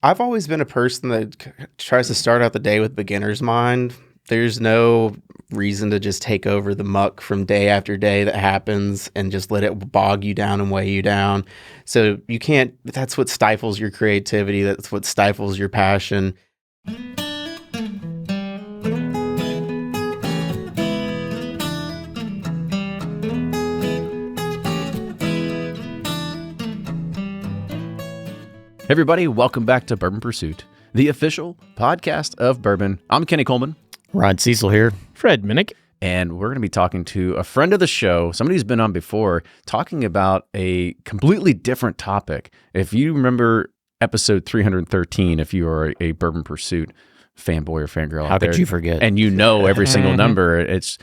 I've always been a person that tries to start out the day with beginner's mind. There's no reason to just take over the muck from day after day that happens and just let it bog you down and weigh you down. So you can't, that's what stifles your creativity. That's what stifles your passion. Hey everybody, welcome back to Bourbon Pursuit, the official podcast of bourbon. I'm Kenny Coleman. Ryan Cecil here. Fred Minnick. And we're going to be talking to a friend of the show, somebody who's been on before, talking about a completely different topic. If you remember episode 313, if you are a Bourbon Pursuit fanboy or fangirl How out there, could you forget? and you know every single number, it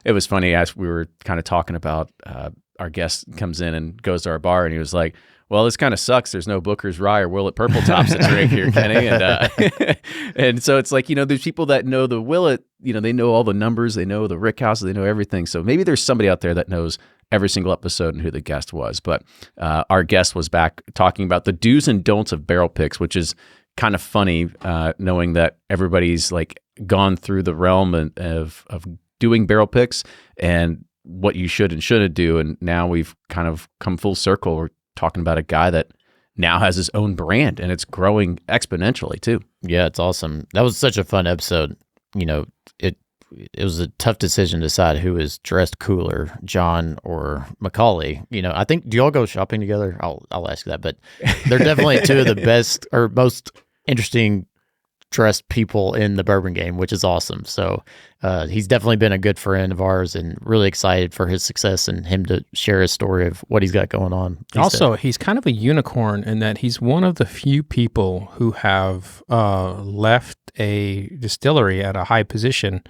was funny as we were kind of talking about, our guest comes in and goes to our bar and he was like, well, this kind of sucks. There's no Booker's Rye or Willet Purple Tops to drink here, Kenny. And and so it's like, there's people that know the Willet, they know all the numbers, they know the Rick House, they know everything. So maybe there's somebody out there that knows every single episode and who the guest was. But our guest was back talking about the do's and don'ts of barrel picks, which is kind of funny, knowing that everybody's like gone through the realm of doing barrel picks and what you should and shouldn't do. And now we've kind of come full circle. We're talking about a guy that now has his own brand and it's growing exponentially too. Yeah, it's awesome. That was such a fun episode. It was a tough decision to decide who is dressed cooler, John or Macaulay. I think, do y'all go shopping together? I'll ask you that, but they're definitely two of the best or most interesting dressed people in the bourbon game, which is awesome. So he's definitely been a good friend of ours and really excited for his success and him to share his story of what he's got going on. He's kind of a unicorn in that he's one of the few people who have left a distillery at a high position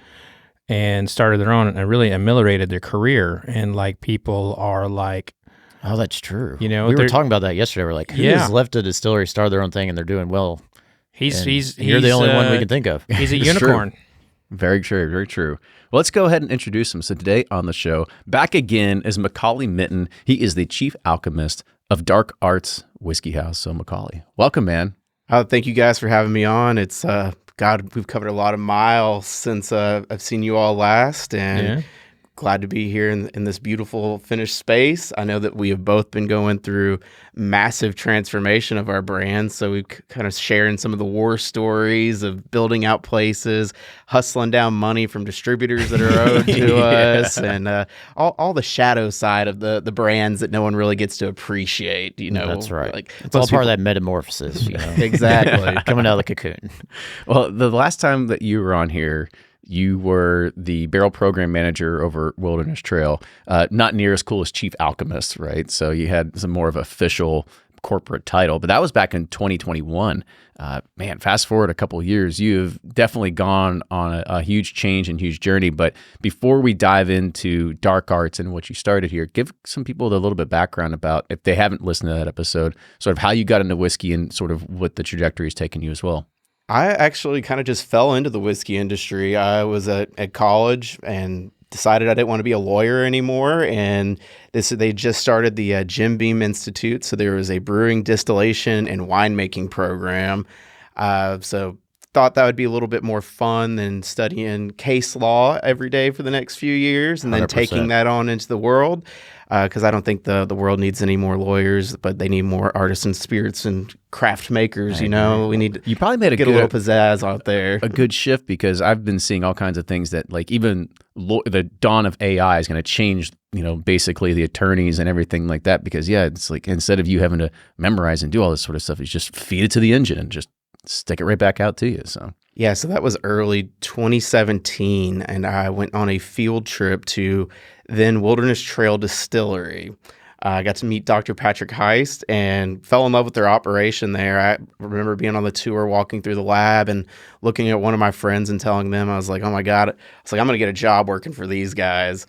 and started their own and really ameliorated their career. And like people are like, oh, that's true. We were talking about that yesterday. We're like, who has left a distillery, started their own thing, and they're doing well? You're the only one we can think of. He's a unicorn. True. Very true, very true. Well, let's go ahead and introduce him. So today on the show, back again is Macaulay Minton. He is the chief alchemist of Dark Arts Whiskey House. So Macaulay, welcome, man. Thank you guys for having me on. It's, God, we've covered a lot of miles since I've seen you all last, and glad to be here in this beautiful finished space. I know that we have both been going through massive transformation of our brand, so we've kind of sharing some of the war stories of building out places, hustling down money from distributors that are owed to us, and all the shadow side of the brands that no one really gets to appreciate. That's right. Like, it's all part of that metamorphosis. Exactly. Coming out of the cocoon. Well, the last time that you were on here, you were the barrel program manager over Wildernes Trail, not near as cool as chief alchemist, right? So you had some more of an official corporate title, but that was back in 2021. Man, fast forward a couple of years, you've definitely gone on a huge change and huge journey. But before we dive into Dark Arts and what you started here, give some people a little bit of background about, if they haven't listened to that episode, sort of how you got into whiskey and sort of what the trajectory has taken you as well. I actually kind of just fell into the whiskey industry. I was at college and decided I didn't want to be a lawyer anymore. And they just started the Jim Beam Institute. So there was a brewing, distillation, and winemaking program. So thought that would be a little bit more fun than studying case law every day for the next few years and then 100%. Taking that on into the world. Because I don't think the world needs any more lawyers, but they need more artisan spirits and craft makers. We need you probably made a little pizzazz out there. A good shift, because I've been seeing all kinds of things that, like, even the dawn of AI is going to change, basically the attorneys and everything like that. Because it's like, instead of you having to memorize and do all this sort of stuff, you just feed it to the engine and just stick it right back out to you. So that was early 2017, and I went on a field trip to then Wildernes Trail Distillery. I got to meet Dr. Patrick Heist and fell in love with their operation there. I remember being on the tour, walking through the lab and looking at one of my friends and telling them, I was like, oh my God, I'm going to get a job working for these guys.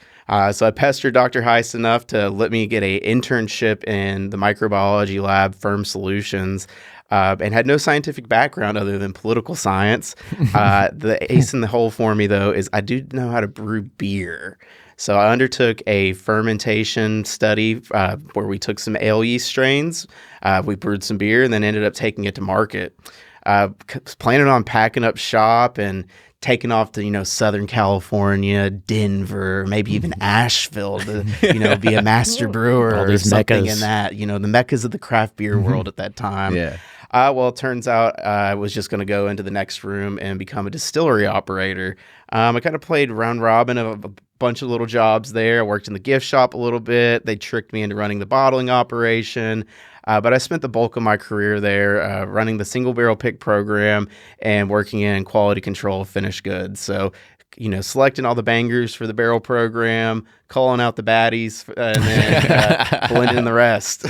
So I pestered Dr. Heist enough to let me get an internship in the microbiology lab, Firm Solutions. And had no scientific background other than political science. The ace in the hole for me, though, is I do know how to brew beer. So I undertook a fermentation study where we took some ale yeast strains, we brewed some beer, and then ended up taking it to market. Planning on packing up shop and taking off to, Southern California, Denver, maybe even Asheville to, be a master brewer All or these something meccas. in that, the meccas of the craft beer world at that time. Yeah. Well, it turns out I was just going to go into the next room and become a distillery operator. I kind of played round robin of a bunch of little jobs there. I worked in the gift shop a little bit. They tricked me into running the bottling operation. But I spent the bulk of my career there running the single barrel pick program and working in quality control of finished goods. So, selecting all the bangers for the barrel program, calling out the baddies, and then blending the rest.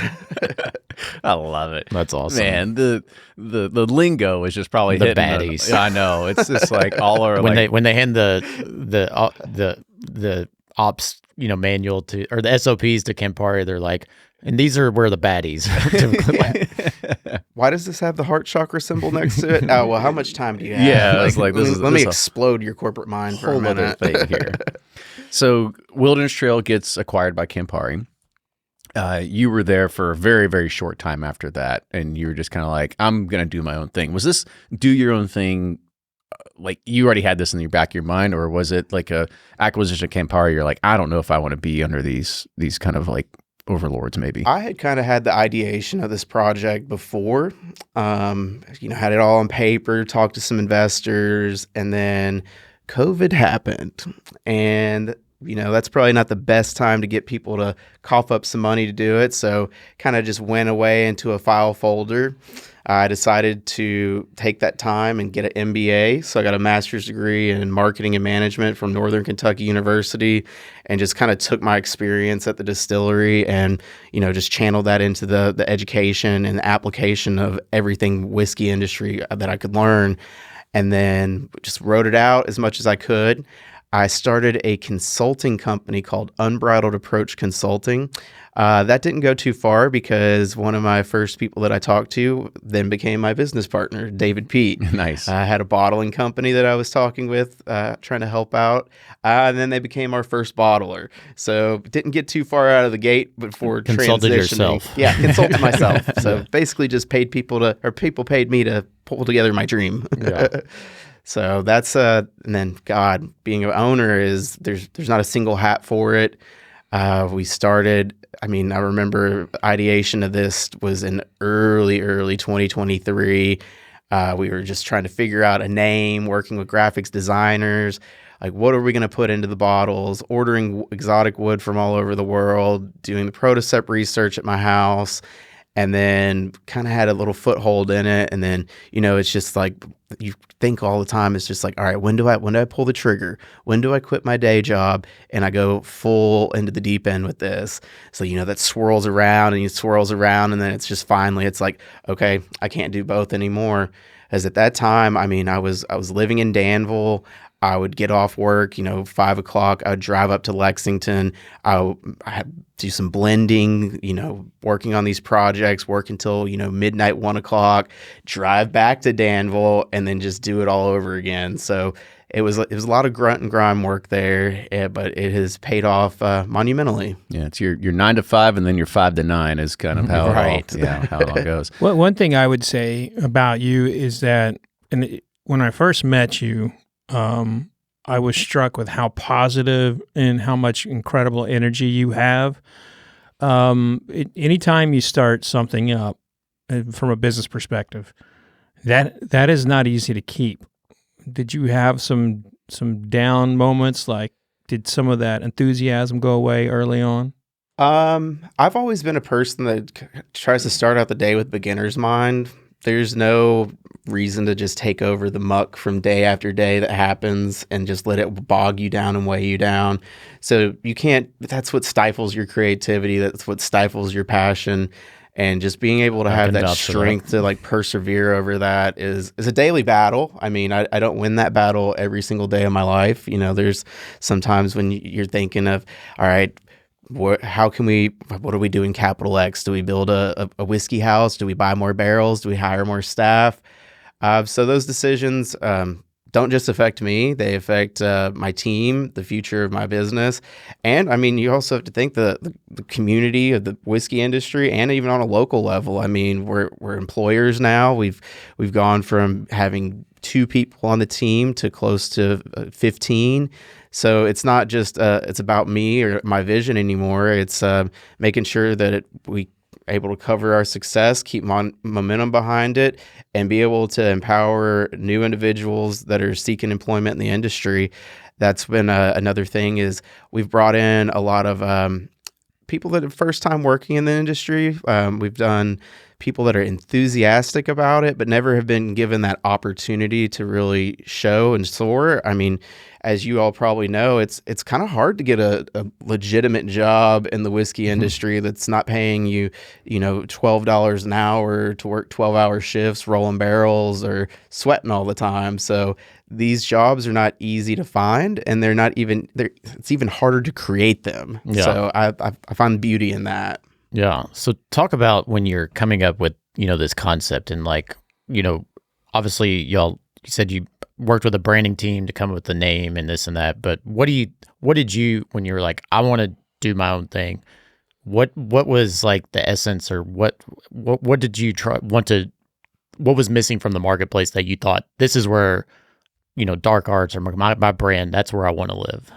I love it. That's awesome. Man, the lingo is just probably The hitting baddies. I know. It's just like all our when they hand the ops manual to, or the SOPs to Campari, they're like, and these are where the baddies. Why does this have the heart chakra symbol next to it? Oh, well, how much time do you have? Yeah, it's like, let me explode your corporate mind for a whole other minute. thing here. So Wildernes Trail gets acquired by Campari. You were there for a very, very short time after that, and you were just kind of like, I'm going to do my own thing. Was this do your own thing, like you already had this in your back of your mind, or was it like a acquisition of Campari? You're like, I don't know if I want to be under these kind of like overlords, maybe. I had kind of had the ideation of this project before, had it all on paper, talked to some investors, and then COVID happened. And, that's probably not the best time to get people to cough up some money to do it. So kind of just went away into a file folder. I decided to take that time and get an MBA. So I got a master's degree in marketing and management from Northern Kentucky University, and just kind of took my experience at the distillery and, just channeled that into the education and the application of everything whiskey industry that I could learn. And then just wrote it out as much as I could. I started a consulting company called Unbridled Approach Consulting. That didn't go too far because one of my first people that I talked to then became my business partner, David Pete. Nice. I had a bottling company that I was talking with, trying to help out. And then they became our first bottler. So didn't get too far out of the gate before Consulted transitioning. yourself. Yeah, consulted myself. So basically just paid people paid me to pull together my dream. Yeah. So that's and then God, being an owner is there's not a single hat for it. We started, I remember ideation of this was in early 2023. We were just trying to figure out a name, working with graphics designers, like what are we going to put into the bottles, ordering exotic wood from all over the world, doing the protocep research at my house, and then kind of had a little foothold in it. And then, it's just like, you think all the time, it's just like, all right, when do I pull the trigger? When do I quit my day job and I go full into the deep end with this? So, that swirls around and it swirls around. And then it's just finally, it's like, okay, I can't do both anymore. As at that time, I was living in Danville. I would get off work, 5 o'clock. I would drive up to Lexington. I'd do some blending, working on these projects, work until, midnight, 1 o'clock, drive back to Danville, and then just do it all over again. So it was a lot of grunt and grime work there, but it has paid off monumentally. Yeah, it's your 9 to 5, and then your 5 to 9 is kind of how Right. how it all goes. Well, one thing I would say about you is that when I first met you, I was struck with how positive and how much incredible energy you have. Anytime you start something up from a business perspective, that is not easy to keep. Did you have some down moments? Like, did some of that enthusiasm go away early on? I've always been a person that tries to start out the day with beginner's mind. There's no reason to just take over the muck from day after day that happens and just let it bog you down and weigh you down. So you can't, that's what stifles your creativity. That's what stifles your passion. And just being able to have that strength to like persevere over that is a daily battle. I don't win that battle every single day of my life. There's sometimes when you're thinking of, all right, what do we do in Capital X? Do we build a whiskey house? Do we buy more barrels? Do we hire more staff? So those decisions, don't just affect me, they affect my team, the future of my business. And I mean, you also have to think the community of the whiskey industry, and even on a local level. I mean, we're employers now. We've gone from having 2 people on the team to close to 15. So it's not just it's about me or my vision anymore. It's making sure that we able to cover our success, keep momentum behind it, and be able to empower new individuals that are seeking employment in the industry. That's been another thing, is we've brought in a lot of people that are first time working in the industry. We've done people that are enthusiastic about it, but never have been given that opportunity to really show and soar. I mean, as you all probably know, it's kind of hard to get a legitimate job in the whiskey industry that's not paying you, $12 an hour to work 12-hour shifts, rolling barrels, or sweating all the time. So these jobs are not easy to find, and it's even harder to create them. Yeah. So I find beauty in that. Yeah. So talk about when you're coming up with, this concept, and obviously you said you worked with a branding team to come up with the name and this and that, but what did you, when you were like, I want to do my own thing, what was like the essence, or what did you what was missing from the marketplace that you thought, this is where, dark arts or my brand, that's where I want to live?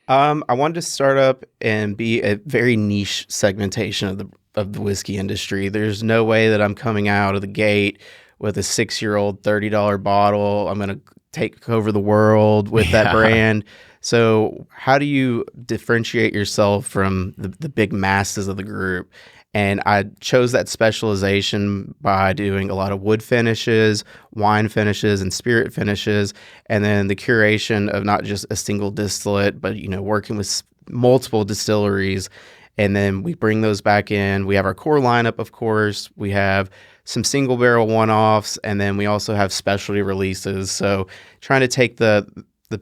I wanted to start up and be a very niche segmentation of the whiskey industry. There's no way that I'm coming out of the gate with a 6-year-old $30 bottle. I'm going to take over the world with that brand. So how do you differentiate yourself from the big masses of the group? And I chose that specialization by doing a lot of wood finishes, wine finishes, and spirit finishes, and then the curation of not just a single distillate, but working with multiple distilleries. And then we bring those back in. We have our core lineup, of course. We have some single barrel one-offs, and then we also have specialty releases. So trying to take the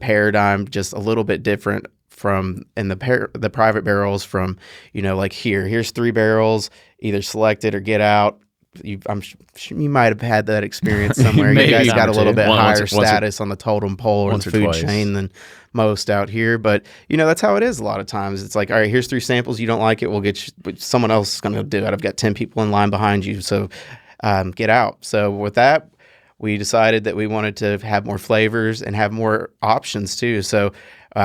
paradigm just a little bit different from the private barrels from, like here's 3 barrels, either select it or get out. You might have had that experience somewhere. You guys got a little bit higher status on the totem pole or the food chain than most out here. But, that's how it is a lot of times. It's like, all right, here's 3 samples. You don't like it, we'll get you, but someone else is going to do it. I've got 10 people in line behind you, so get out. So with that, we decided that we wanted to have more flavors and have more options too. So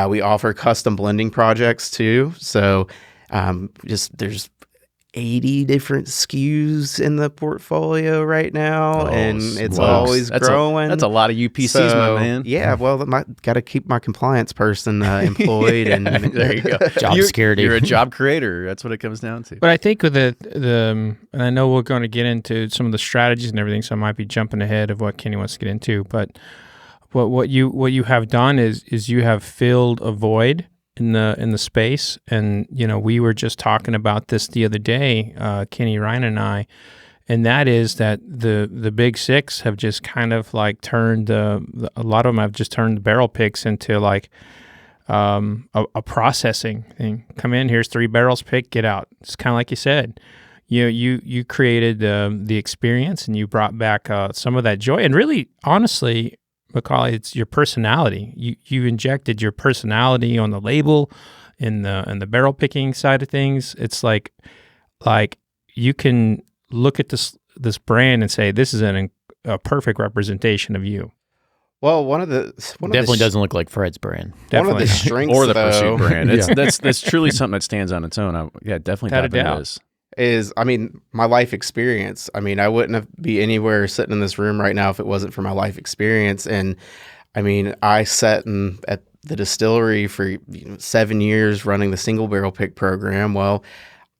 we offer custom blending projects too. So there's 80 different SKUs in the portfolio right now, and it's always growing. That's a lot of UPCs, my man. Yeah, well, got to keep my compliance person employed, and there you go. Job security. You're a job creator. That's what it comes down to. But I think with and I know we're going to get into some of the strategies and everything, so I might be jumping ahead of what Kenny wants to get into. But what you have done is you have filled a void in the space. And we were just talking about this the other day, Kenny, Ryan, and I, and that is that the big 6 have just kind of like turned a lot of them have just turned the barrel picks into like a processing thing. Come in, here's 3 barrels, pick, get out. It's kind of like you said. You created the experience, and you brought back some of that joy. And really, honestly, Macaulay, it's your personality. You injected your personality on the label, in the barrel picking side of things. It's like you can look at this brand and say, this is a perfect representation of you. Well, definitely doesn't look like Fred's brand. One of the strengths, or the Pursuit brand. That's truly something that stands on its own. Definitely is, my life experience. I wouldn't be anywhere sitting in this room right now if it wasn't for my life experience. And I sat at the distillery for 7 years running the single barrel pick program. Well,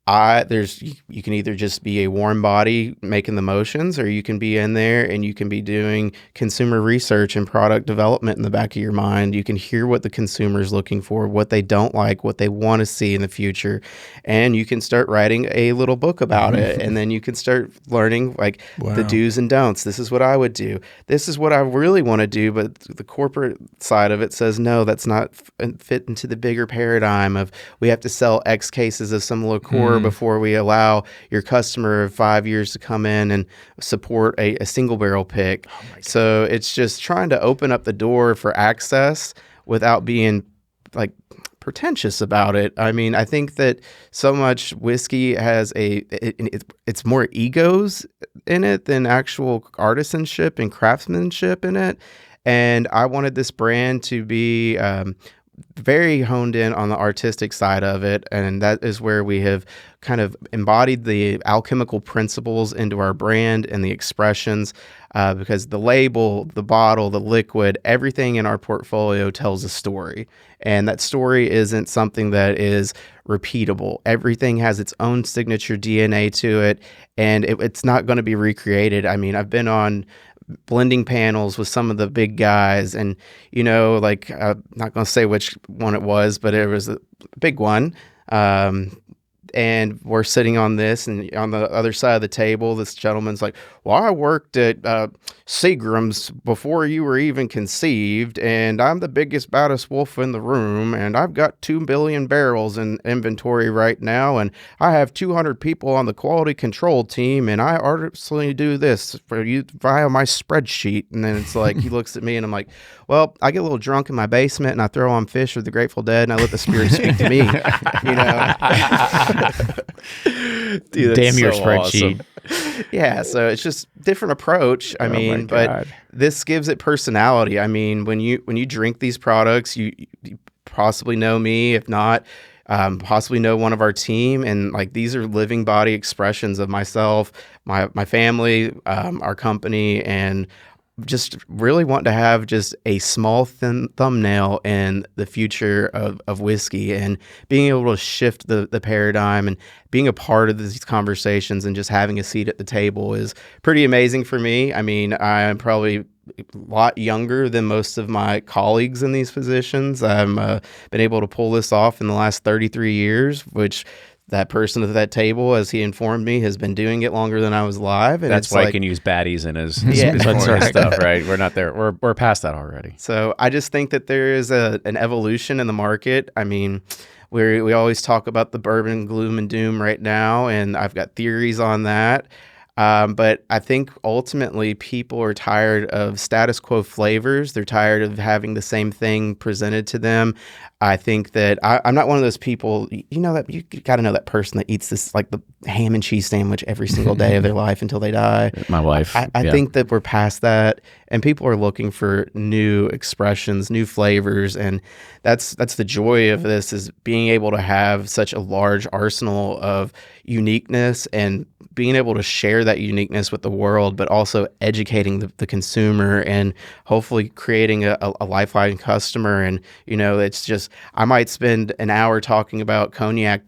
you can either just be a warm body making the motions, or you can be in there and you can be doing consumer research and product development in the back of your mind. You can hear what the consumer is looking for, what they don't like, what they want to see in the future, and you can start writing a little book about it. And then you can start learning the do's and don'ts. This is what I would do. This is what I really want to do, but the corporate side of it says, no, that's not fit into the bigger paradigm of we have to sell X cases of some liqueur door before we allow your customer of 5 years to come in and support a single barrel pick. So it's just trying to open up the door for access without being like pretentious about it. I mean, I think that so much whiskey has it's more egos in it than actual artisanship and craftsmanship in it. And I wanted this brand to be very honed in on the artistic side of it. And that is where we have kind of embodied the alchemical principles into our brand and the expressions, because the label, the bottle, the liquid, everything in our portfolio tells a story. And that story isn't something that is repeatable. Everything has its own signature DNA to it, and it's not going to be recreated. I mean, I've been on blending panels with some of the big guys, and like, I'm not going to say which one it was, but it was a big one. And we're sitting on this, and on the other side of the table, this gentleman's like, well, I worked at Seagram's before you were even conceived, and I'm the biggest, baddest wolf in the room, and I've got 2 billion barrels in inventory right now, and I have 200 people on the quality control team, and I artificially do this for you via my spreadsheet. And then it's like, he looks at me, and I'm like, well, I get a little drunk in my basement, and I throw on Fish or the Grateful Dead, and I let the spirits speak to me, Dude, damn your spreadsheet. Awesome. Yeah, so it's just different approach. I mean, but this gives it personality. I mean, when you drink these products, you possibly know me, if not, possibly know one of our team, and like these are living body expressions of myself, my family, our company, and just really want to have just a small thumbnail in the future of whiskey, and being able to shift the paradigm and being a part of these conversations and just having a seat at the table is pretty amazing for me. I mean, I'm probably a lot younger than most of my colleagues in these positions. I've been able to pull this off in the last 33 years, which that person at that table, as he informed me, has been doing it longer than I was alive. And that's why he can use baddies in his stuff, right? We're not there. We're past that already. So I just think that there is an evolution in the market. I mean, we always talk about the bourbon gloom and doom right now, and I've got theories on that. But I think ultimately people are tired of status quo flavors. They're tired of having the same thing presented to them. I think that I'm not one of those people, that you got to know that person that eats this, like the ham and cheese sandwich every single day of their life until they die. My wife. I think that we're past that, and people are looking for new expressions, new flavors. And that's the joy of this, is being able to have such a large arsenal of uniqueness and being able to share that uniqueness with the world, but also educating the consumer and hopefully creating a lifeline customer. And, it's just, I might spend an hour talking about cognac,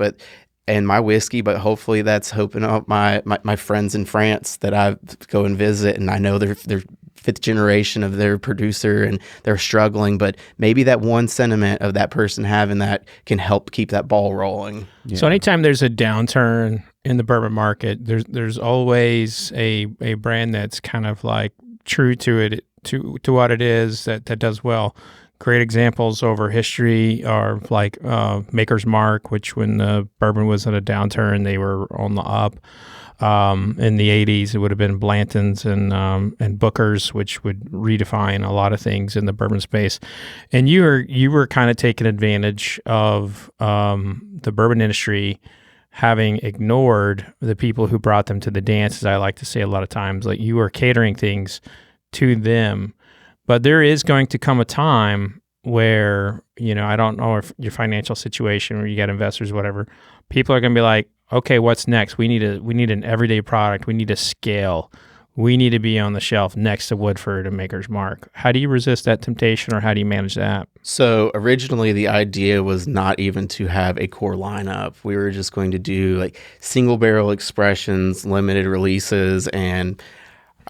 and my whiskey, but hopefully that's hoping up my friends in France that I go and visit, and I know they're fifth generation of their producer and they're struggling, but maybe that one sentiment of that person having that can help keep that ball rolling. Yeah. So anytime there's a downturn in the bourbon market, there's always a brand that's kind of like true to it, to what it is, that does well. Great examples over history are like Maker's Mark, which when the bourbon was at a downturn, they were on the up. In the 80s, it would have been Blanton's and Booker's, which would redefine a lot of things in the bourbon space. And you were kind of taking advantage of the bourbon industry having ignored the people who brought them to the dance, as I like to say a lot of times. Like, you were catering things to them. But there is going to come a time where, I don't know if your financial situation, or you got investors, whatever, people are going to be like, okay, what's next? We need an everyday product. We need to scale. We need to be on the shelf next to Woodford and Maker's Mark. How do you resist that temptation, or how do you manage that? So originally the idea was not even to have a core lineup. We were just going to do like single barrel expressions, limited releases, and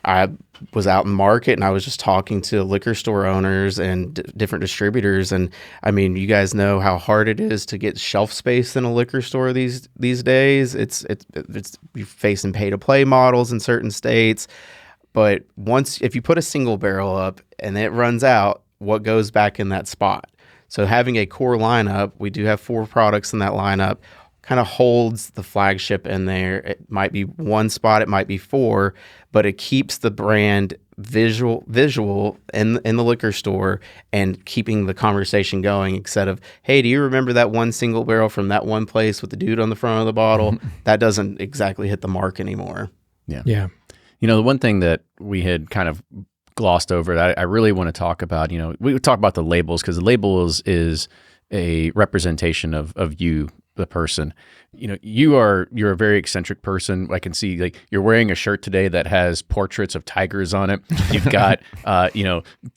I was out in the market and I was just talking to liquor store owners and different distributors. And I mean, you guys know how hard it is to get shelf space in a liquor store these days. It's you're facing pay to play models in certain states. But if you put a single barrel up and it runs out, what goes back in that spot? So having a core lineup, we do have 4 products in that lineup, kind of holds the flagship in there. It might be one spot, it might be four, but it keeps the brand visual in the liquor store and keeping the conversation going instead of, hey, do you remember that one single barrel from that one place with the dude on the front of the bottle? That doesn't exactly hit the mark anymore. Yeah. The one thing that we had kind of glossed over that I really want to talk about, we would talk about the labels, because the labels is a representation of you, the person. You're a very eccentric person. I can see, like, you're wearing a shirt today that has portraits of tigers on it. You've got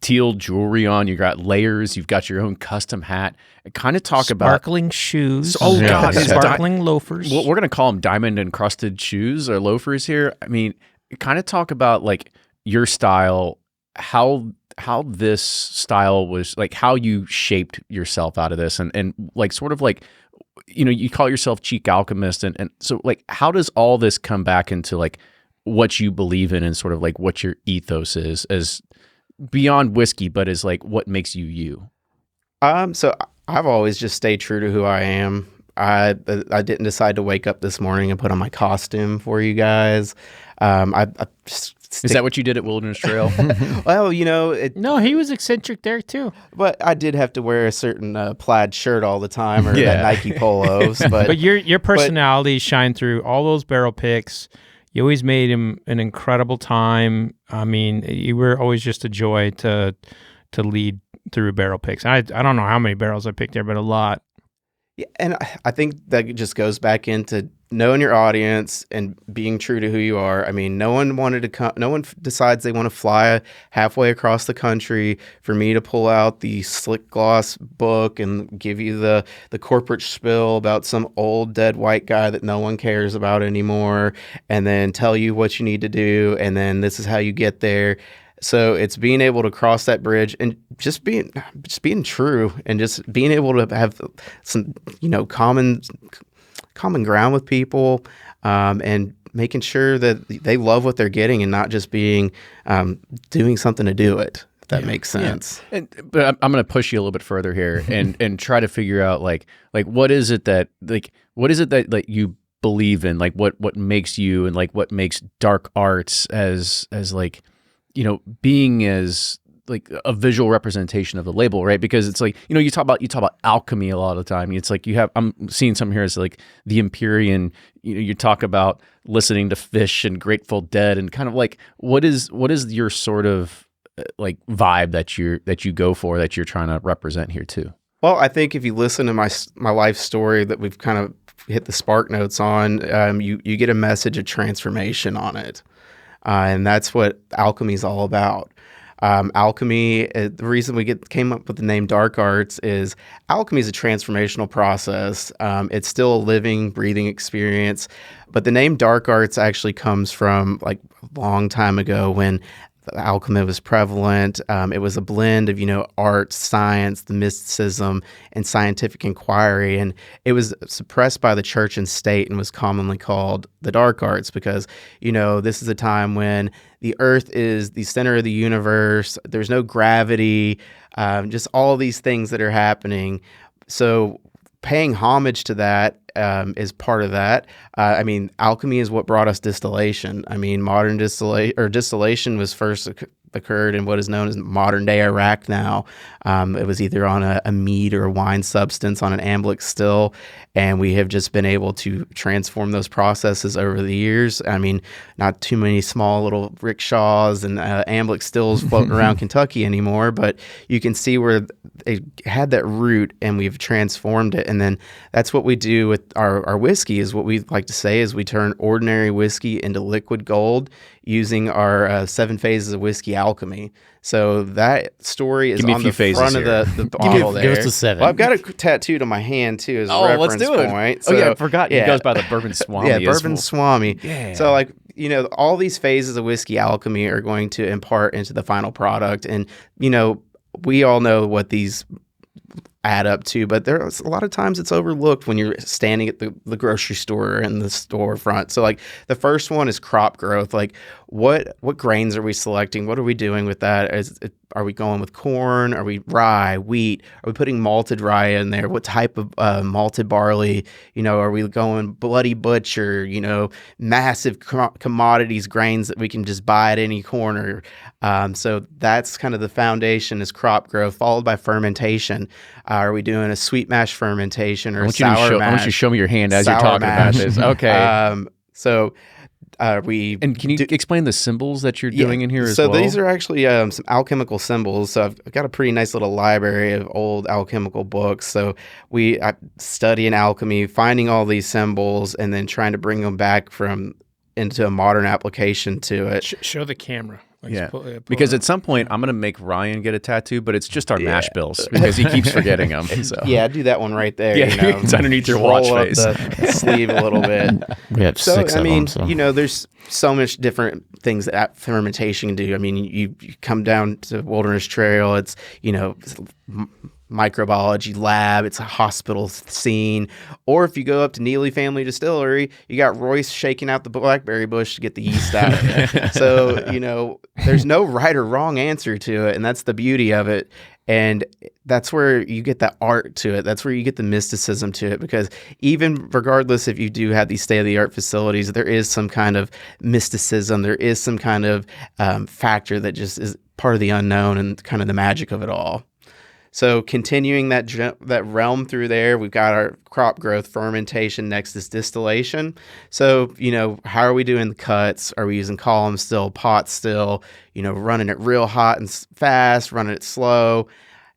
teal jewelry on. You've got layers. You've got your own custom hat. Kind of talk about sparkling shoes. Oh God, sparkling loafers. We're going to call them diamond encrusted shoes or loafers here. I mean, kind of talk about like your style, how this style was, like how you shaped yourself out of this, and like sort of like, you call yourself Cheek Alchemist, and so like how does all this come back into like what you believe in and sort of like what your ethos is, as beyond whiskey, but is like what makes you you? So I've always just stayed true to who I am. I didn't decide to wake up this morning and put on my costume for you guys. Is that what you did at Wildernes Trail? Well, No, he was eccentric there too. but I did have to wear a certain plaid shirt all the time, or that Nike polos. But your personality shined through all those barrel picks. You always made him an incredible time. I mean, you were always just a joy to lead through barrel picks. I don't know how many barrels I picked there, but a lot. Yeah, and I think that just goes back into knowing your audience and being true to who you are. I mean, no one wanted to come. No one decides they want to fly halfway across the country for me to pull out the slick gloss book and give you the corporate spill about some old dead white guy that no one cares about anymore, and then tell you what you need to do, and then this is how you get there. So it's being able to cross that bridge and just being true, and just being able to have some, common ground with people, and making sure that they love what they're getting and not just being doing something to do it. If that makes sense. Yeah. But I'm going to push you a little bit further here and try to figure out like what is it that you believe in, like what makes you, and like what makes dark arts as like, being as like a visual representation of the label, right? Because it's like, you talk about alchemy a lot of the time. It's like I'm seeing something here as like the Empyrean, you talk about listening to Fish and Grateful Dead, and kind of like, what is your sort of like vibe that you go for, that you're trying to represent here too? Well, I think if you listen to my life story that we've kind of hit the spark notes on, you get a message of transformation on it. And that's what alchemy is all about. Alchemy, the reason we came up with the name Dark Arts is alchemy is a transformational process. It's still a living, breathing experience. But the name Dark Arts actually comes from like a long time ago when alchemy was prevalent. It was a blend of, art, science, the mysticism, and scientific inquiry. And it was suppressed by the church and state and was commonly called the dark arts because, this is a time when the earth is the center of the universe. There's no gravity, just all these things that are happening. So paying homage to that is part of that. Alchemy is what brought us distillation. Modern distillation was first occurred in what is known as modern day Iraq now. It was either on a mead or a wine substance on an amblic still, and we have just been able to transform those processes over the years. Not too many small little rickshaws and amblic stills floating around Kentucky anymore, but you can see where it had that root and we've transformed it. And then that's what we do with our whiskey, is what we like to say is we turn ordinary whiskey into liquid gold using our 7 phases of whiskey alchemy. So that story is on the front of the bottle there. Give us the 7. Well, I've got it tattooed on my hand too as a reference let's do it. point. So, I forgot. It goes by the Bourbon Swami. Yeah, Bourbon Swami. Yeah. So all these phases of whiskey alchemy are going to impart into the final product. And, we all know what these add up to, but there's a lot of times it's overlooked when you're standing at the grocery store and the storefront. So the first one is crop growth. what grains are we selecting? What are we doing with that? Are we going with corn? Are we rye, wheat? Are we putting malted rye in there? What type of malted barley? Are we going Bloody Butcher? Massive commodities, grains that we can just buy at any corner. So that's kind of the foundation is crop growth, followed by fermentation. Are we doing a sweet mash fermentation or a sour mash? I want you to show me your hand as you're Sour talking mash. about this. Okay. And can you explain the symbols that you're doing in here as well? So these are actually some alchemical symbols. So I've got a pretty nice little library of old alchemical books. So I study in alchemy, finding all these symbols and then trying to bring them back into a modern application to it. Show the camera. Because at some point I'm going to make Ryan get a tattoo, but it's just our mash bills because he keeps forgetting them. So. Yeah, do that one right there. Yeah, it's underneath your watch face. Roll up the sleeve a little bit. We have six of them. So. There's so much different things that fermentation can do. I mean, you come down to Wildernes Trail, it's, microbiology lab, it's a hospital scene. Or if you go up to Neely Family Distillery, you got Royce shaking out the blackberry bush to get the yeast out of it. So, there's no right or wrong answer to it, and that's the beauty of it. And that's where you get that art to it. That's where you get the mysticism to it, because even regardless if you do have these state-of-the-art facilities, there is some kind of mysticism. There is some kind of factor that just is part of the unknown and kind of the magic of it all. So continuing that realm through there, we've got our crop growth, fermentation, next is distillation. So, how are we doing the cuts? Are we using column still, pot still, running it real hot and fast, running it slow?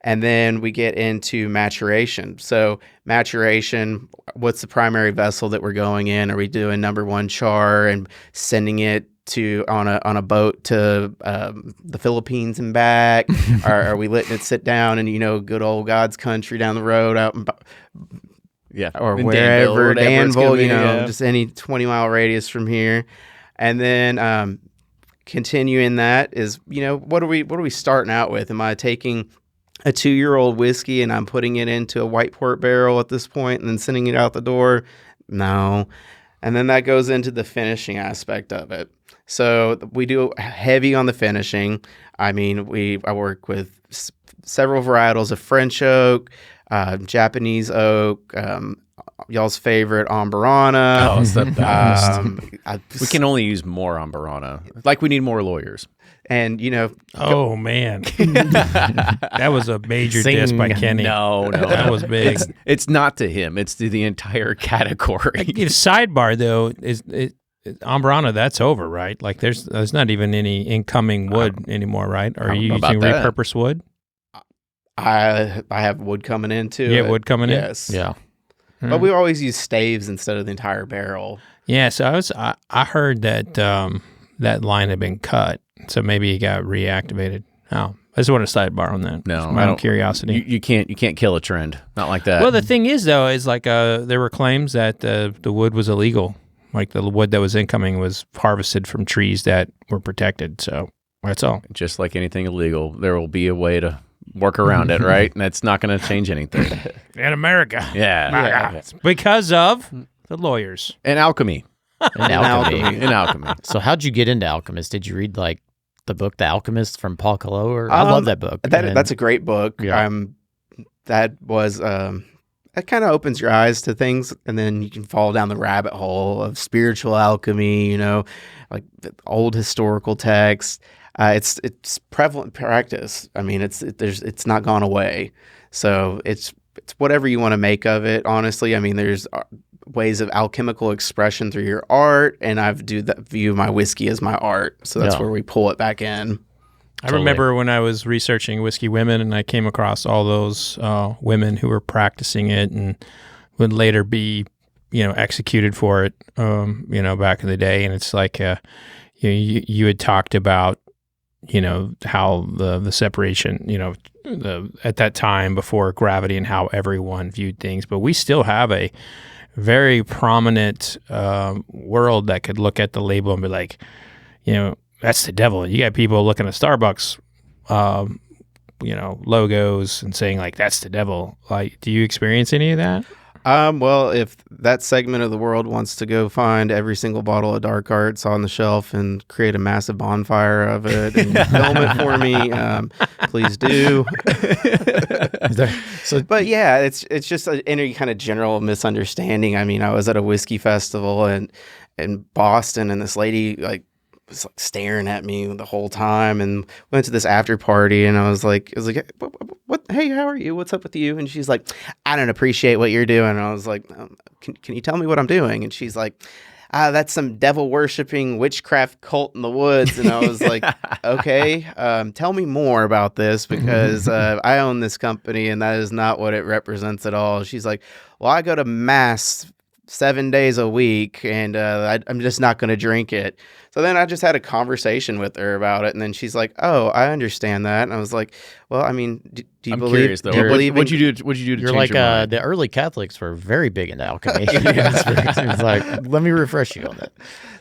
And then we get into maturation. So maturation, what's the primary vessel that we're going in? Are we doing number one char and sending it on a boat to the Philippines and back? Are we letting it sit down in good old God's country down the road out or in wherever, Danville, be, just any 20-mile radius from here. And then continuing that is what are we starting out with? Am I taking a 2-year-old whiskey and I'm putting it into a white port barrel at this point and then sending it out the door? No. And then that goes into the finishing aspect of it. So we do heavy on the finishing. I mean, I work with several varietals of French oak, Japanese oak, y'all's favorite Amburana. Oh, it's the best. We can only use more Amburana. Like we need more lawyers. And oh man, that was a major diss by Kenny. No, that was big. It's not to him; it's to the entire category. Sidebar though is Amburana. That's over, right? Like there's not even any incoming wood anymore, right? Or are you using repurposed wood? I have wood coming in too. Yeah, wood coming in. Yes. Yeah. But we always use staves instead of the entire barrel. Yeah. So I heard that that line had been cut. So maybe he got reactivated. Oh, I just want to sidebar on that. No, my own curiosity. You can't kill a trend. Not like that. Well, the thing is, though, is like there were claims that the wood was illegal. Like the wood that was incoming was harvested from trees that were protected. So that's all. Just like anything illegal, there will be a way to work around it, right? And that's not going to change anything. In America. Yeah. It's because of the lawyers. And alchemy. In alchemy. In alchemy. So how'd you get into Alchemist? Did you read the book The Alchemist from Paul Coelho? I love that book. That's a great book. Yeah. That was that kind of opens your eyes to things, and then you can fall down the rabbit hole of spiritual alchemy. Like old historical texts. It's prevalent practice. I mean, it's not gone away. So it's whatever you want to make of it. Honestly, I mean, there's ways of alchemical expression through your art, and view my whiskey as my art. So that's where we pull it back in. I remember when I was researching whiskey women, and I came across all those women who were practicing it and would later be, executed for it, back in the day. And it's like you had talked about, how the separation, at that time before gravity and how everyone viewed things. But we still have a very prominent world that could look at the label and be like, that's the devil. You got people looking at Starbucks, logos and saying like, that's the devil. Like, do you experience any of that? Well, if that segment of the world wants to go find every single bottle of Dark Arts on the shelf and create a massive bonfire of it and film it for me, please do. But yeah, it's just any kind of general misunderstanding. I mean, I was at a whiskey festival in Boston, and this lady was like staring at me the whole time, and went to this after party, and I was like, what? Hey, how are you? What's up with you? And she's like, I don't appreciate what you're doing. And I was like, can you tell me what I'm doing? And she's like, that's some devil worshipping witchcraft cult in the woods. And I was like, okay, tell me more about this, because I own this company and that is not what it represents at all. She's like, well, I go to mass 7 days a week, and I'm just not going to drink it. So then I just had a conversation with her about it, and then she's like, "Oh, I understand that." And I was like, "Well, I mean, do you believe? Curious, though. Do you believe what'd you do? What'd you do to You're change like your mind? the early Catholics were very big into alchemy. It's like, let me refresh you on that.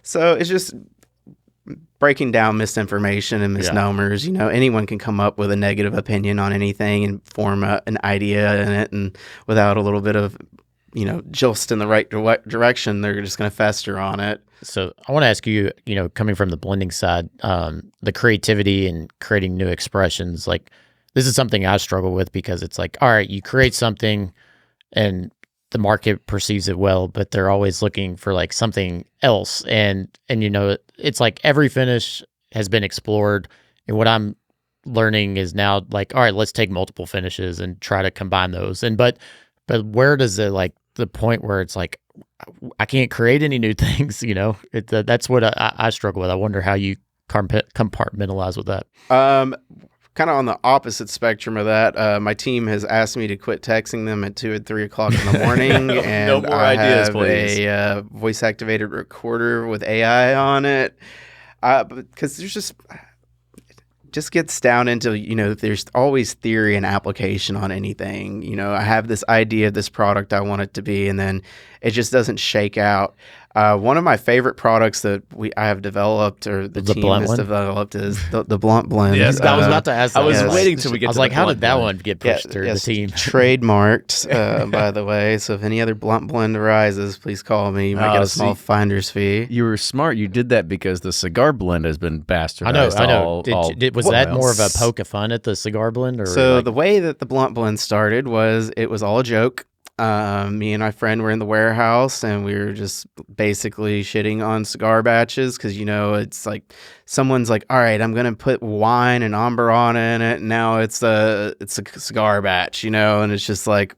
So it's just breaking down misinformation and misnomers. You know, anyone can come up with a negative opinion on anything and form an idea in it, and without a little bit of just in the right direction, they're just going to fester on it. So I want to ask you, coming from the blending side, the creativity and creating new expressions, like this is something I struggle with, because it's like, all right, you create something and the market perceives it well, but they're always looking for like something else. And it's like every finish has been explored. And what I'm learning is now like, all right, let's take multiple finishes and try to combine those. But where does the point where it's like, I can't create any new things, that's what I struggle with. I wonder how you compartmentalize with that. Kind of on the opposite spectrum of that, my team has asked me to quit texting them at 2 and 3 o'clock in the morning, and no more I ideas, have please. a voice-activated recorder with AI on it, because there's just gets down into, there's always theory and application on anything. I have this idea of this product I want it to be, and then it just doesn't shake out. One of my favorite products that I have developed, or the team blunt has one? developed, is the blunt blend. Yes, I was about to ask. I was that. waiting till we get. I was to like, the how blunt did that blend. one get pushed through the team? Trademarked, by the way. So if any other blunt blend arises, please call me. You might get a small finder's fee. You were smart. You did that because the cigar blend has been bastardized. I know. Was that well. more of a poke of fun at the cigar blend? Or so the way that the blunt blend started was, it was all a joke. Me and my friend were in the warehouse, and we were just basically shitting on cigar batches, because it's like someone's like, all right, I'm gonna put wine and amber on in it, and now it's a cigar batch, and it's just like,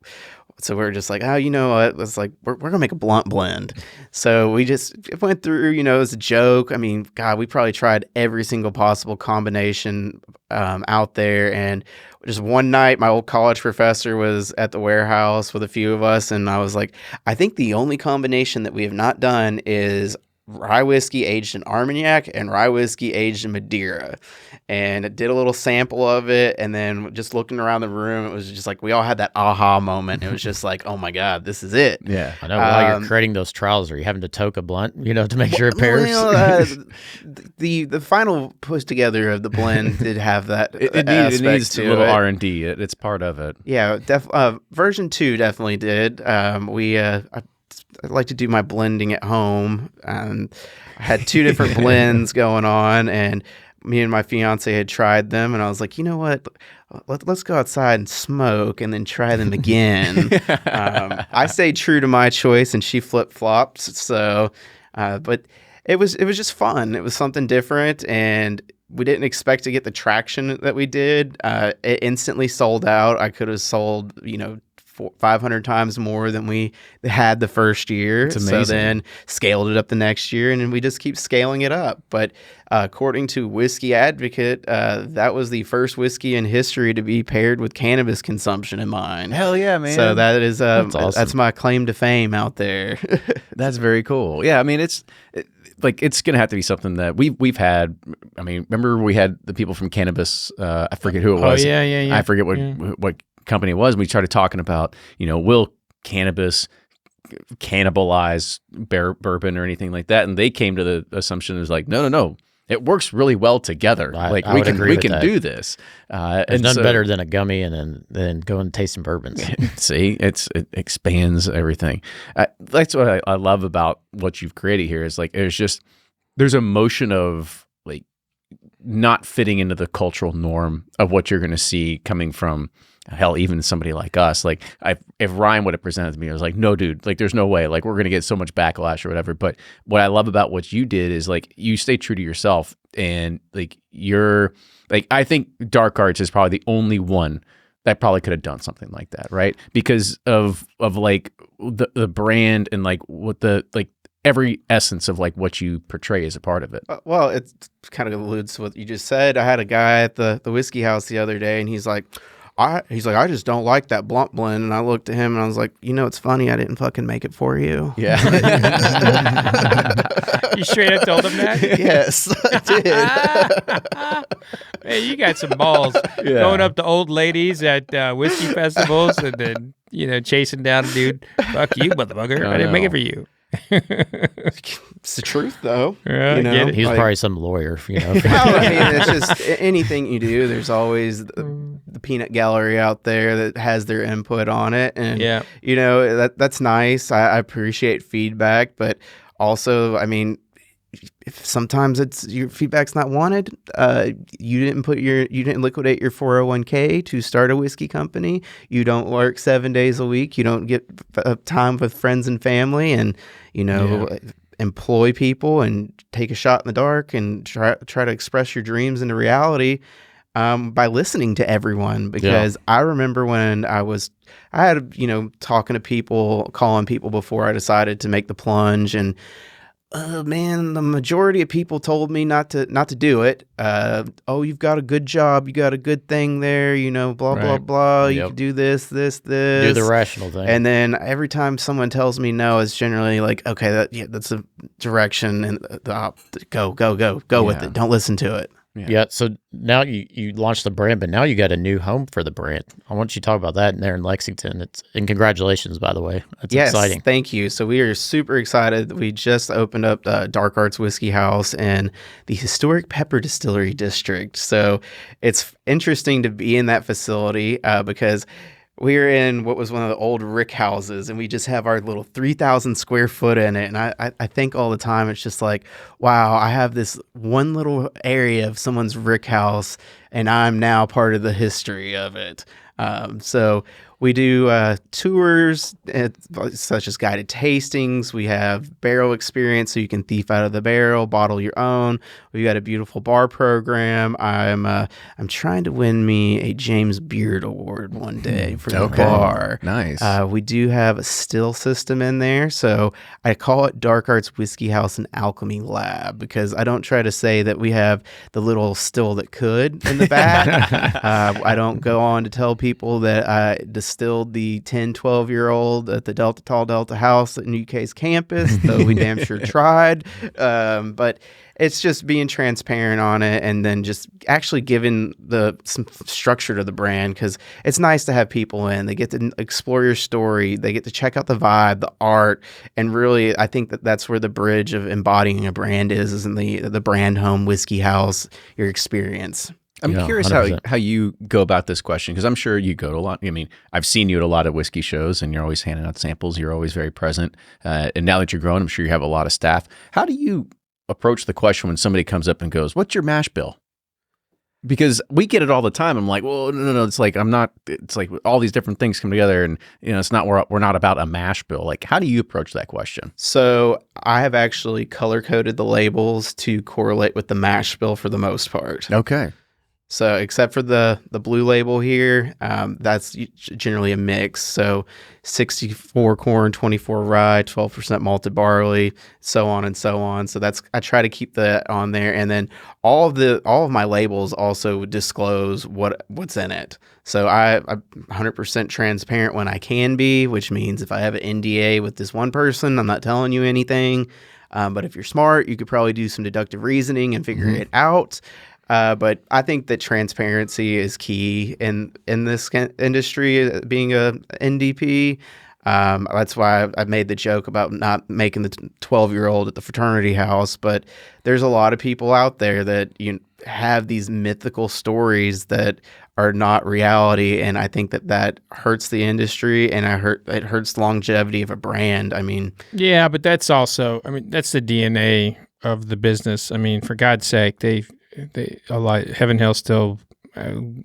so we're just like, oh, you know what? It's like, we're gonna make a blunt blend. So we just went through, as a joke. I mean, God, we probably tried every single possible combination out there. And just one night, my old college professor was at the warehouse with a few of us, and I was like, I think the only combination that we have not done is rye whiskey aged in Armagnac and rye whiskey aged in Madeira. And it did a little sample of it, and then just looking around the room, it was just like we all had that aha moment. It was just like, oh my God, this is it. Yeah. I know. While you're creating those trials, are you having to toke a blunt, to make sure it pairs? The final push together of the blend did have that. It needs a little R&D. It's part of it. Yeah, version 2 definitely did. I like to do my blending at home, and I had 2 different blends going on, and me and my fiance had tried them, and I was like, you know what? Let's go outside and smoke, and then try them again. I stayed true to my choice, and she flip-flopped. So, but it was just fun. It was something different, and we didn't expect to get the traction that we did. It instantly sold out. I could have sold, 500 times more than we had the first year. It's amazing. So then scaled it up the next year, and then we just keep scaling it up. But according to Whiskey Advocate, that was the first whiskey in history to be paired with cannabis consumption in mind. Hell yeah, man. So that is That's awesome. that's my claim to fame out there. That's very cool. Yeah, I mean, it's going to have to be something that we've had. I mean, remember we had the people from Cannabis, I forget who it was. Oh, yeah. I forget what company it was. We started talking about, will cannabis cannibalize bourbon or anything like that? And they came to the assumption, it was like, no. it works really well together. I Like would agree we with can that. do this. There's And none so- better than a gummy and then going and tasting bourbons. See, it expands everything. That's what I love about what you've created here. Is like there's a motion of like not fitting into the cultural norm of what you're going to see coming from. Hell, even somebody like us, like if Ryan would have presented to me, I was like, no, dude, like there's no way, like we're going to get so much backlash or whatever. But what I love about what you did is like you stay true to yourself, and like you're like, I think Dark Arts is probably the only one that probably could have done something like that, right? Because of like the brand and like what the like every essence of like what you portray as a part of it. Well, it kind of alludes to what you just said. I had a guy at the whiskey house the other day, and he's like, I just don't like that blunt blend. And I looked at him and I was like, it's funny. I didn't fucking make it for you. Yeah. You straight up told him that? Yes, I did. Hey, you got some balls going up to old ladies at whiskey festivals and then, chasing down a dude. Fuck you, motherfucker. I didn't make it for you. It's the truth, though. Yeah, I get it. He's probably some lawyer, Well, I mean, it's just anything you do. There's always the peanut gallery out there that has their input on it, and that's nice. I appreciate feedback, but also, I mean, if sometimes it's your feedback's not wanted. You didn't liquidate your 401k to start a whiskey company. You don't work 7 days a week. You don't get time with friends and family, and employ people and take a shot in the dark and try to express your dreams into reality by listening to everyone. Because I remember when I had talking to people, calling people before I decided to make the plunge, and man, the majority of people told me not to do it. You've got a good job, you got a good thing there, blah blah blah. You can do this. Do the rational thing. And then every time someone tells me no, it's generally like, okay, that's a direction, and go with it. Don't listen to it. Yeah. So now you launched the brand, but now you got a new home for the brand. I want you to talk about that there in Lexington. And congratulations, by the way. That's exciting. Thank you. So we are super excited. We just opened up Dark Arts Whiskey House in the historic Pepper Distillery District. So it's interesting to be in that facility because we're in what was one of the old rick houses, and we just have our little 3,000 square foot in it. And I think all the time, it's just like, wow, I have this one little area of someone's rick house, and I'm now part of the history of it. So we do tours such as guided tastings. We have barrel experience, so you can thief out of the barrel, bottle your own. We got a beautiful bar program. I'm trying to win me a James Beard Award one day for the bar. Nice. We do have a still system in there, so I call it Dark Arts Whiskey House and Alchemy Lab because I don't try to say that we have the little still that could in the back. I don't go on to tell people that I distilled the 10, 12-year-old at the Tall Delta House at UK's campus, though we damn sure tried. But it's just being transparent on it, and then just actually giving some structure to the brand, because it's nice to have people in. They get to explore your story. They get to check out the vibe, the art, and really, I think that's where the bridge of embodying a brand is in the brand home whiskey house, your experience. I'm curious how you go about this question, because I'm sure you go to a lot. I mean, I've seen you at a lot of whiskey shows, and you're always handing out samples. You're always very present. And now that you're growing, I'm sure you have a lot of staff. How do you approach the question when somebody comes up and goes, "What's your mash bill?" Because we get it all the time. I'm like, well, no. It's like It's like all these different things come together, and it's not. We're not about a mash bill. Like, how do you approach that question? So I have actually color coded the labels to correlate with the mash bill for the most part. Okay. So except for the blue label here, that's generally a mix. So 64 corn, 24 rye, 12% malted barley, so on and so on. So I try to keep that on there, and then all of my labels also disclose what's in it. So I'm 100% transparent when I can be, which means if I have an NDA with this one person, I'm not telling you anything. But if you're smart, you could probably do some deductive reasoning and figure it out. But I think that transparency is key in this industry, being a NDP. That's why I made the joke about not making the 12-year-old at the fraternity house. But there's a lot of people out there that have these mythical stories that are not reality, and I think that hurts the industry, and it hurts the longevity of a brand. I mean, yeah, but that's also, that's the DNA of the business. I mean, for God's sake, Heaven Hill still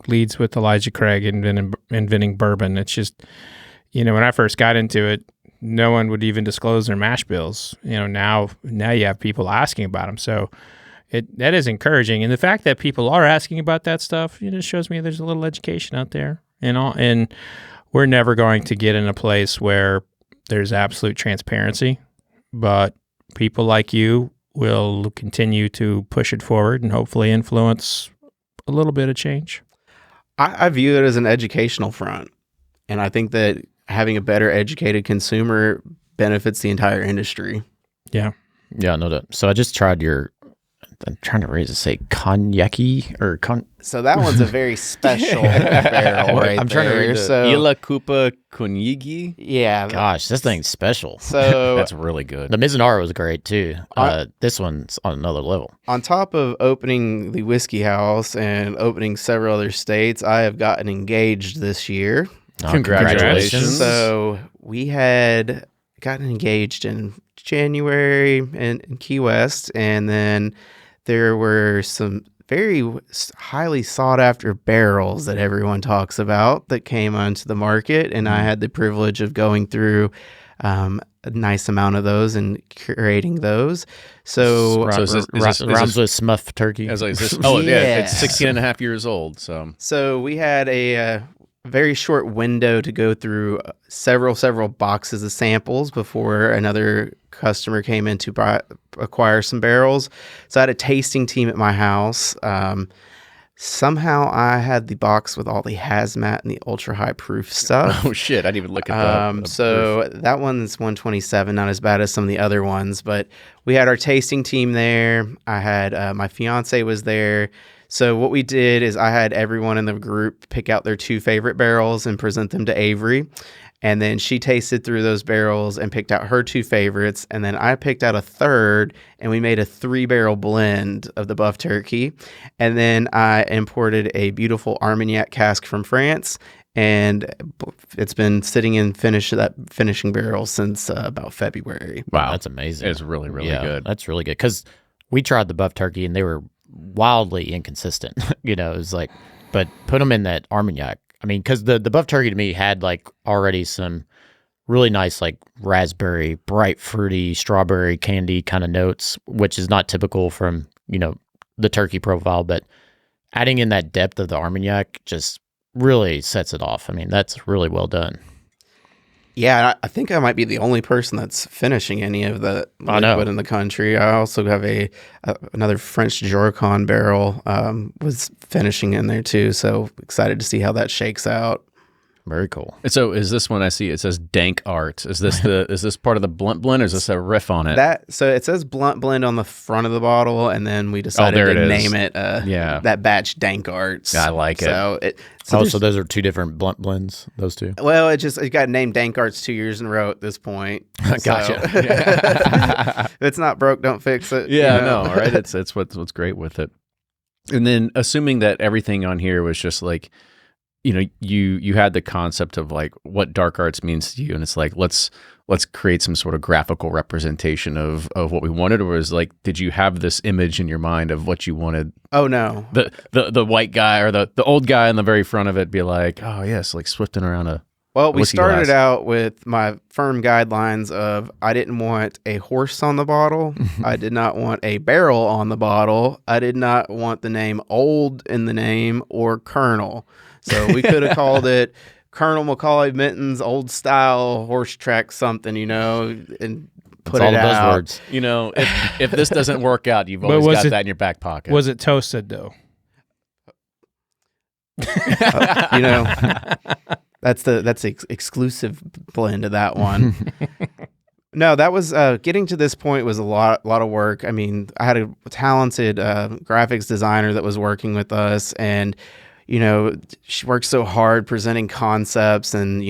leads with Elijah Craig inventing bourbon. It's just, when I first got into it, no one would even disclose their mash bills. Now you have people asking about them. So that is encouraging. And the fact that people are asking about that stuff, shows me there's a little education out there, and we're never going to get in a place where there's absolute transparency, but people like you will continue to push it forward and hopefully influence a little bit of change. I view it as an educational front, and I think that having a better educated consumer benefits the entire industry. Yeah. Yeah, no doubt. So I just tried I'm trying to say cognac-y or So that one's a very special barrel right I'm trying to read So Ila Kupa Konyigi. yeah. Gosh, this thing's special. So That's really good. The Mizunara was great too. This one's on another level. on top of opening the whiskey house and opening several other states, I have gotten engaged this year. Oh, Congratulations. So we had gotten engaged in January in Key West, and then there were some very highly sought after barrels that everyone talks about that came onto the market, and I had the privilege of going through a nice amount of those and curating those. So Rhymes with Smuff turkey. I was like, is this, Yeah. it's 16 and a half years old. So we had a very short window to go through several boxes of samples before another customer came in to acquire some barrels. So I had a tasting team at my house. Somehow I had the box with all the hazmat and the ultra high proof stuff. Oh shit, I didn't even look at that. So that one's 127, not as bad as some of the other ones, but we had our tasting team there. I had my fiance was there. So what we did is I had everyone in the group pick out their 2 favorite barrels and present them to Avery. And then she tasted through those barrels and picked out her 2 favorites. And then I picked out a third, and we made a 3-barrel blend of the buff turkey. And then I imported a beautiful Armagnac cask from France. And it's been sitting in finishing barrel since about February. Wow. That's amazing. It's really, really Yeah, good. That's really good because we tried the buff turkey and they were wildly inconsistent. It was like, but put them in that Armagnac. I mean, because the buff turkey to me had like already some really nice like raspberry, bright fruity, strawberry candy kind of notes, which is not typical from the turkey profile. But adding in that depth of the Armagnac just really sets it off. I mean, that's really well done. Yeah, I think I might be the only person that's finishing any of the liquid in the country. I also have another French Jourcon barrel was finishing in there too. So excited to see how that shakes out. Very cool. And so is this one I see, it says Dank Art. Is this part of the blunt blend, or is this a riff on it? So it says blunt blend on the front of the bottle, and then we decided to name it that batch Dank Arts. I like it. So those are 2 different blunt blends, those 2? Well, it got named Dank Arts 2 years in a row at this point. Gotcha. If it's not broke, don't fix it. Yeah, no, right? It's what's great with it. And then assuming that everything on here was just like, you had the concept of like what dark arts means to you, and it's like let's create some sort of graphical representation of what we wanted, or was like, did you have this image in your mind of what you wanted? Oh no, the white guy or the old guy in the very front of it be like, oh yes, like swifting around a. Well, we whiskey started glass. out with my firm guidelines of I didn't want a horse on the bottle. I did not want a barrel on the bottle. I did not want the name old in the name or Colonel. So we could have called it Colonel Macaulay Minton's Old Style Horse Track something, and put all it of those out. words. If this doesn't work out, you've always got that in your back pocket. Was it toasted though? That's the exclusive blend of that one. No, that was getting to this point was a lot of work. I mean, I had a talented graphics designer that was working with us, and she worked so hard presenting concepts and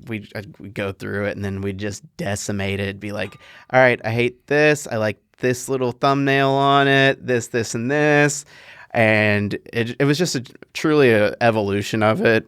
we'd go through it, and then we'd just decimate it. Be like, all right, I hate this. I like this little thumbnail on it, this, and this. And it was just truly an evolution of it.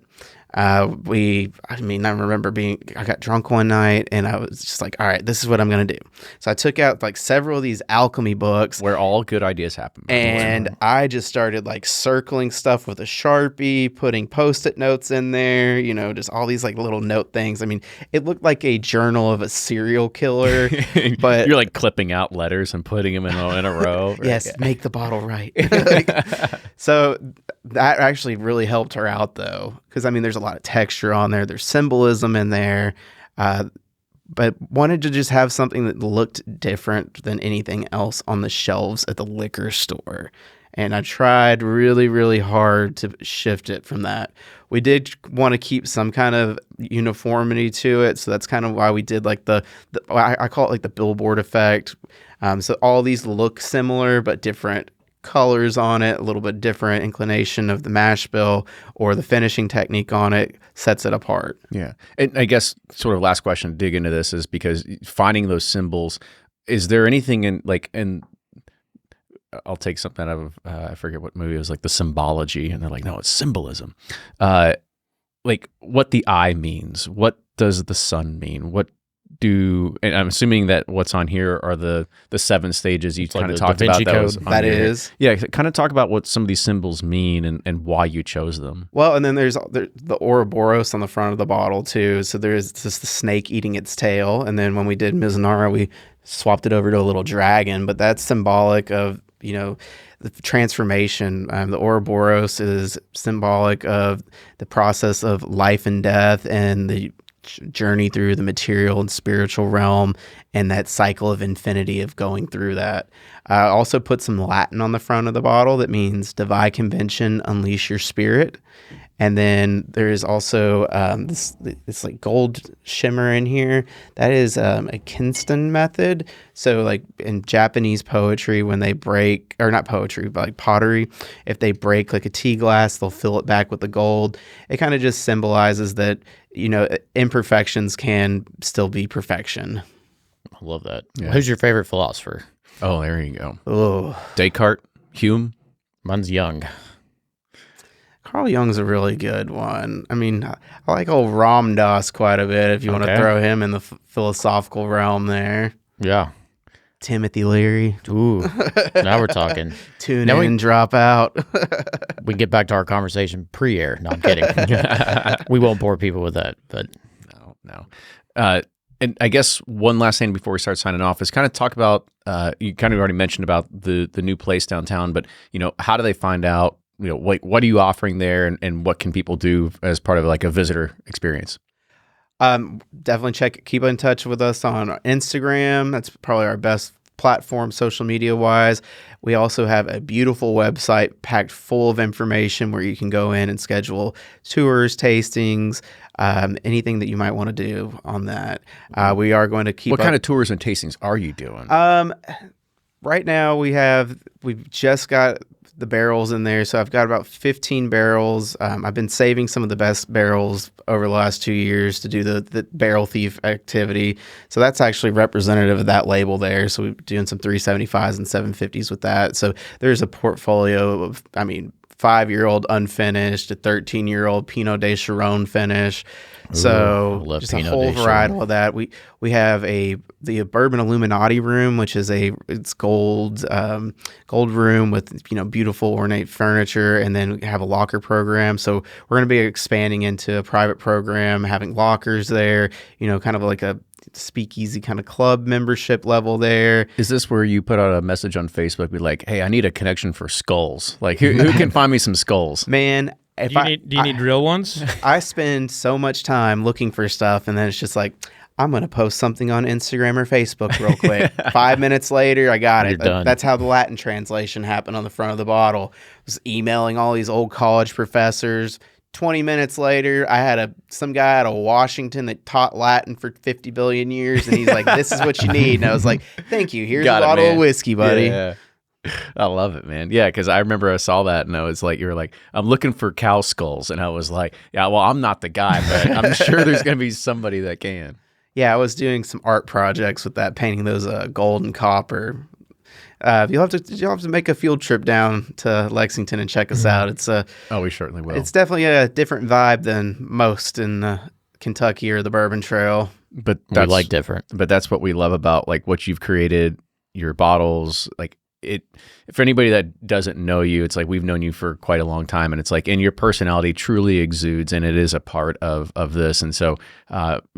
I remember I got drunk one night and I was just like, all right, this is what I'm going to do. So I took out like several of these alchemy books. Where all good ideas happen. And I just started like circling stuff with a Sharpie, putting Post-it notes in there, just all these like little note things. I mean, it looked like a journal of a serial killer, but you're like clipping out letters and putting them in a row. Right? Yes, make the bottle right. So that actually really helped her out though. Because there's a lot of texture on there. There's symbolism in there. But wanted to just have something that looked different than anything else on the shelves at the liquor store. And I tried really, really hard to shift it from that. We did want to keep some kind of uniformity to it. So that's kind of why we did like I call it like the billboard effect. So all these look similar, but different colors on it, a little bit different inclination of the mash bill or the finishing technique on it sets it apart. Yeah. And I guess sort of last question to dig into this is because finding those symbols, is there anything in I'll take something out of, I forget what movie it was, like the symbology, and they're like, no, it's symbolism. Like what the eye means, what does the sun mean? And I'm assuming that what's on here are the 7 stages you kind of talked about. That is. Yeah, kind of talk about what some of these symbols mean and why you chose them. Well, and then there's the Oraboros on the front of the bottle too. So there's just the snake eating its tail. And then when we did Mizunara, we swapped it over to a little dragon, but that's symbolic of, the transformation. The Oraboros is symbolic of the process of life and death and the journey through the material and spiritual realm and that cycle of infinity of going through that. I also put some Latin on the front of the bottle that means divine convention, unleash your spirit. And then there's also this like gold shimmer in here. That is a Kinston method. So like in Japanese poetry, when they break, or not poetry, but like pottery, if they break like a tea glass, they'll fill it back with the gold. It kind of just symbolizes that, imperfections can still be perfection. I love that. Yeah. Who's your favorite philosopher? Oh, there you go. Oh, Descartes, Hume. Mine's Jung. Carl Jung's a really good one. I like old Ram Dass quite a bit if you want to throw him in the philosophical realm there. Yeah. Timothy Leary. Ooh, now we're talking. Tune in, drop out. We can get back to our conversation pre-air. No, I'm kidding. We won't bore people with that, but No. And I guess one last thing before we start signing off is kind of talk about, you kind of already mentioned about the new place downtown, but, how do they find out, what are you offering there and what can people do as part of like a visitor experience? Definitely keep in touch with us on Instagram. That's probably our best platform social media wise. We also have a beautiful website packed full of information where you can go in and schedule tours, tastings, anything that you might want to do on that. We are going to keep What kind of tours and tastings are you doing? Right now we've just got the barrels in there. So I've got about 15 barrels. I've been saving some of the best barrels over the last 2 years to do the barrel thief activity. So that's actually representative of that label there. So we're doing some 375s and 750s with that. So there's a portfolio of, 5-year-old unfinished, a 13-year-old Pinot de Chiron finish. So just a whole variety of that. We have the Bourbon Illuminati room, which is it's gold room with beautiful ornate furniture, and then we have a locker program. So we're going to be expanding into a private program, having lockers there. Kind of like a speakeasy kind of club membership level there. Is this where you put out a message on Facebook, be like, hey, I need a connection for skulls? Like, who can find me some skulls? Man, do you need real ones? I spend so much time looking for stuff, and then it's just like, I'm going to post something on Instagram or Facebook real quick. 5 minutes later, I got it. Done. That's how the Latin translation happened on the front of the bottle. I was emailing all these old college professors. 20 minutes later, I had some guy out of Washington that taught Latin for 50 billion years, and he's like, this is what you need. And I was like, thank you. Here's a bottle of whiskey, buddy. Yeah. I love it, man. Yeah, because I remember I saw that and I was like, you were like, I'm looking for cow skulls. And I was like, yeah, well, I'm not the guy, but I'm sure there's going to be somebody that can. Yeah, I was doing some art projects with that, painting those gold and copper. You'll have to make a field trip down to Lexington and check us out. It's we certainly will. It's definitely a different vibe than most in Kentucky or the Bourbon Trail. But We like different. But that's what we love about like what you've created, your bottles, like it. For anybody that doesn't know you, it's like we've known you for quite a long time, and it's like, and your personality truly exudes, and it is a part of this. And so,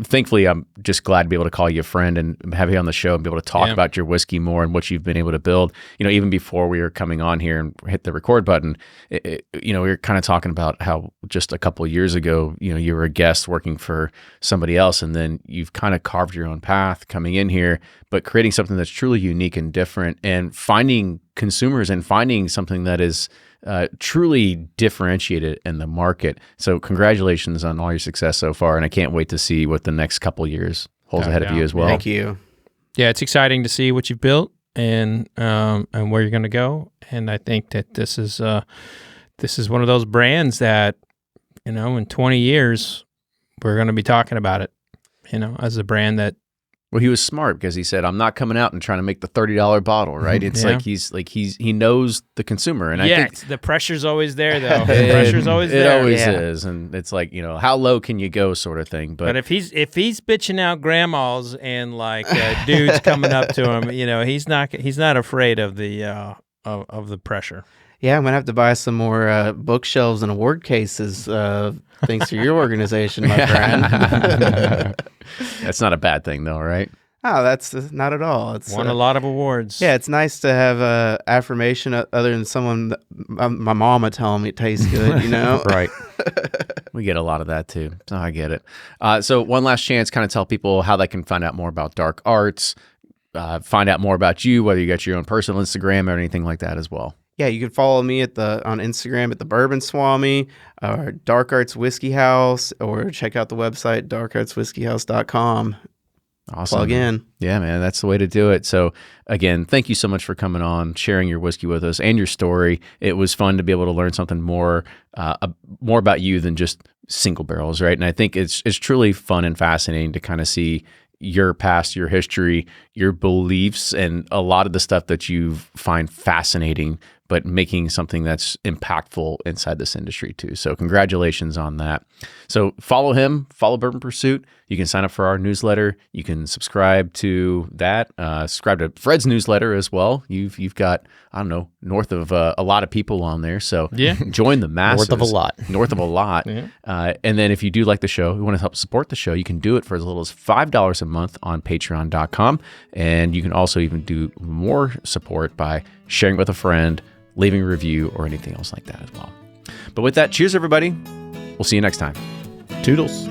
thankfully, I'm just glad to be able to call you a friend and have you on the show and be able to talk about your whiskey more and what you've been able to build. You know, even before we were coming on here and hit the record button, we were kind of talking about how just a couple of years ago, you were a guest working for somebody else, and then you've kind of carved your own path coming in here, but creating something that's truly unique and different, and finding consumers and finding something that is truly differentiated in the market. So congratulations on all your success so far, and I can't wait to see what the next couple of years holds ahead of you as well. Thank you. Yeah, it's exciting to see what you've built and where you're going to go. And I think that this is one of those brands that, in 20 years, we're going to be talking about it, as a brand that. Well, he was smart because he said, "I'm not coming out and trying to make the $30 bottle, right?" It's he knows the consumer, and I think the pressure's always there, though. The pressure's always there. It always is, and it's like how low can you go, sort of thing. But if he's bitching out grandmas and like dudes coming up to him, he's not afraid of the pressure. Yeah, I'm gonna have to buy some more bookshelves and award cases. Thanks to your organization, my friend. That's not a bad thing, though, right? Oh, that's not at all. It's won a lot of awards. Yeah, it's nice to have affirmation other than someone that, my mama telling me it tastes good. Right. We get a lot of that too, so I get it. So one last chance, kind of tell people how they can find out more about Dark Arts, find out more about you, whether you got your own personal Instagram or anything like that as well. Yeah, you can follow me on Instagram at the Bourbon Swami, or Dark Arts Whiskey House, or check out the website darkartswhiskeyhouse.com. Awesome. Plug in. Yeah, man, that's the way to do it. So again, thank you so much for coming on, sharing your whiskey with us and your story. It was fun to be able to learn something more about you than just single barrels, right? And I think it's truly fun and fascinating to kind of see your past, your history, your beliefs, and a lot of the stuff that you find fascinating, but making something that's impactful inside this industry too. So congratulations on that. So follow him, follow Bourbon Pursuit. You can sign up for our newsletter. You can subscribe to that. Subscribe to Fred's newsletter as well. You've got, I don't know, north of a lot of people on there. So join the masses. North of a lot. North of a lot. Yeah. And then if you do like the show, you want to help support the show, you can do it for as little as $5 a month on patreon.com. And you can also even do more support by sharing with a friend, leaving a review, or anything else like that as well. But with that, cheers, everybody. We'll see you next time. Toodles.